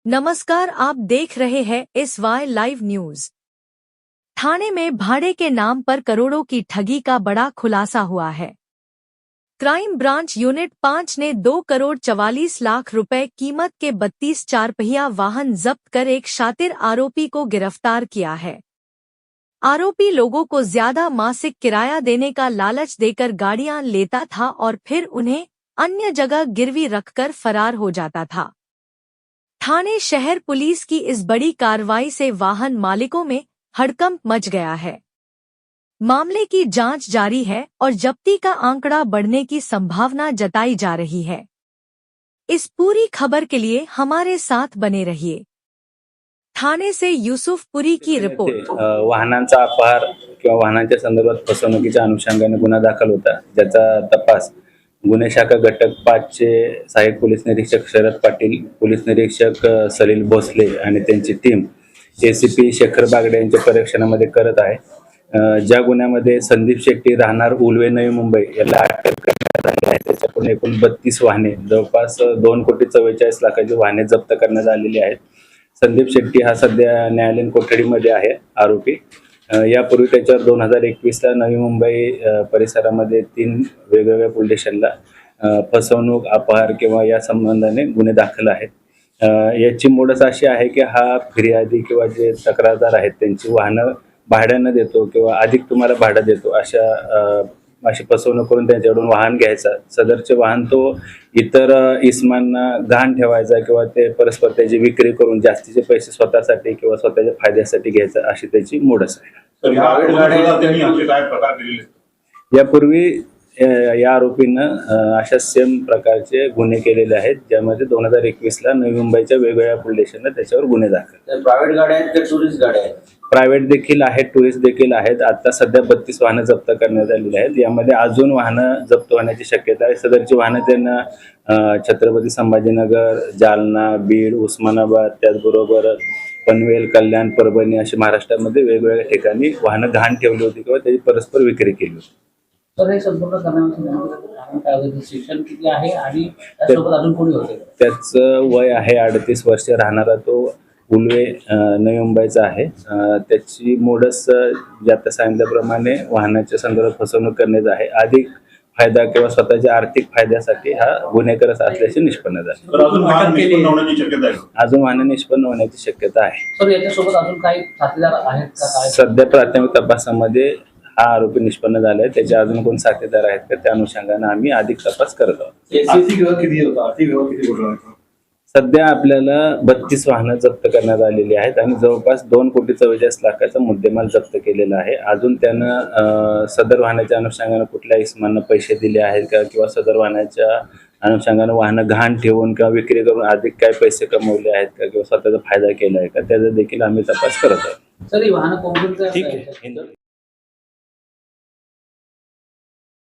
नमस्कार, आप देख रहे हैं SY लाइव न्यूज। थाने में भाड़े के नाम पर करोड़ों की ठगी का बड़ा खुलासा हुआ है। क्राइम ब्रांच यूनिट 5 ने 2 करोड़ 44 लाख रुपए कीमत के 32 चारपहिया वाहन जब्त कर एक शातिर आरोपी को गिरफ्तार किया है। आरोपी लोगों को ज्यादा मासिक किराया देने का लालच देकर गाड़ियां लेता था और फिर उन्हें अन्य जगह गिरवी रखकर फरार हो जाता था। थाने शहर पुलिस की इस बड़ी कार्रवाई से वाहन मालिकों में हड़कंप मच गया है। मामले की जांच जारी है और जब्ती का आंकड़ा बढ़ने की संभावना जताई जा रही है। इस पूरी खबर के लिए हमारे साथ बने रहिए। थाने से यूसुफपुरी की रिपोर्ट। वाहनांचा अपहार किंवा वाहनांच्या संदर्भात फसवणुकीच्या अनुषंगाने गुन्हा दाखल होता, ज्याचा तपास गुन्हे शाखा घटक 5 चे सहाय्यक पोलीस निरीक्षक शरद पाटील, पोलीस निरीक्षक सलील भोसले आणि त्यांची टीम एसीपी शेखर बागडे यांच्या परीक्षणामध्ये करत आहे। ज्या गुन्ह्यामध्ये संदीप शेट्टी राहणार उलवे नवी मुंबई याला अटक करण्यात आली आहे। त्याच्याकडून एकूण 32 वाहने जवळपास 2,44,00,000 वाहने जप्त करण्यात आलेली आहेत। संदीप शेट्टी हा सध्या न्यायालयीन कोठडीमध्ये आहे आरोपी। यापूर्वी त्याच्यावर 2021 ला नवी मुंबई परिसरामध्ये 3 वेगवेगळ्या पोलीस स्टेशनला फसवणूक, अपहार किंवा या संबंधाने गुन्हे दाखल आहेत। याची मूळच अशी आहे की हा फिर्यादी किंवा जे तक्रारदार आहेत त्यांची वाहनं भाड्यानं देतो किंवा अधिक तुम्हाला भाडं देतो अशी फसवणूक करून त्यांच्याकडून वाहन घ्यायचा। सदरचे वाहन तो इतर इसमांना गहाण ठेवायचा किंवा ते परस्पर त्याची विक्री करून जास्तीचे पैसे स्वतःसाठी किंवा स्वतःच्या फायद्यासाठी घ्यायचा अशी त्याची मूळच आहे। यापूर्वी या आरोपीनं अशा सेम प्रकारचे गुन्हे केलेले आहेत, ज्यामध्ये 2021 ला नवी मुंबईच्या वेगवेगळ्या पोलीस स्टेशनला त्याच्यावर गुन्हे दाखल। प्रायव्हेट गाड्या आहेत की टुरिस्ट गाड्या आहेत? प्रायव्हेट देखील आहेत, टुरिस्ट देखील आहेत। आता सध्या 32 वाहनं जप्त करण्यात आलेली आहेत। यामध्ये अजून वाहनं जप्त होण्याची शक्यता आहे। सदरची वाहनं त्यांना छत्रपती संभाजीनगर, जालना, बीड, उस्मानाबाद, त्याचबरोबर पनवेल, कल्याण, परभणी अशी महाराष्ट्रामध्ये वेगवेगळ्या ठिकाणी वाहनं गहाण ठेवली होती किंवा त्याची परस्पर विक्री केली होती। तर हे संपूर्ण करण्याचं शिक्षण किती आहे आणि त्यासोबत अजून कोणी होते? त्याचं वय आहे 38 वर्ष, राहणारा तो उलवे नवी मुंबईचा आहे। त्याची मोडस ज्यात सांगितल्याप्रमाणे वाहनाच्या संदर्भात फसवणूक करण्याचा आहे। अधिक फायदा किंवा स्वतःच्या आर्थिक फायद्यासाठी हा गुन्हेगार असल्याचे निष्पन्न झाले। अजून वाहन निष्पन्न होण्याची शक्यता आहे। सर, याच्यासोबत अजून काही साथीदार आहेत का? सध्या प्राथमिक तपासामध्ये हा आरोपी निष्पन्न झालाय। त्याचे अजून कोण साथीदार आहेत का त्या अनुषंगाने आम्ही अधिक तपास करत आहोत। सध्या आपल्याला 32 वाहनं जप्त करण्यात आलेली आहेत आणि जवळपास 2,44,00,000 मुद्देमाल जप्त केलेला आहे। अजून त्यानं सदर वाहनाच्या अनुषंगाने कुठल्या इसमांना पैसे दिले आहेत का किंवा सदर वाहनाच्या अनुषंगाने वाहनं गहाण ठेवून किंवा विक्री करून अधिक काय पैसे कमवले आहेत का किंवा स्वतःचा फायदा केला आहे का, त्याचा देखील आम्ही तपास करत आहोत। सर, ही वाहनं कोणकोणती? ठीक आहे।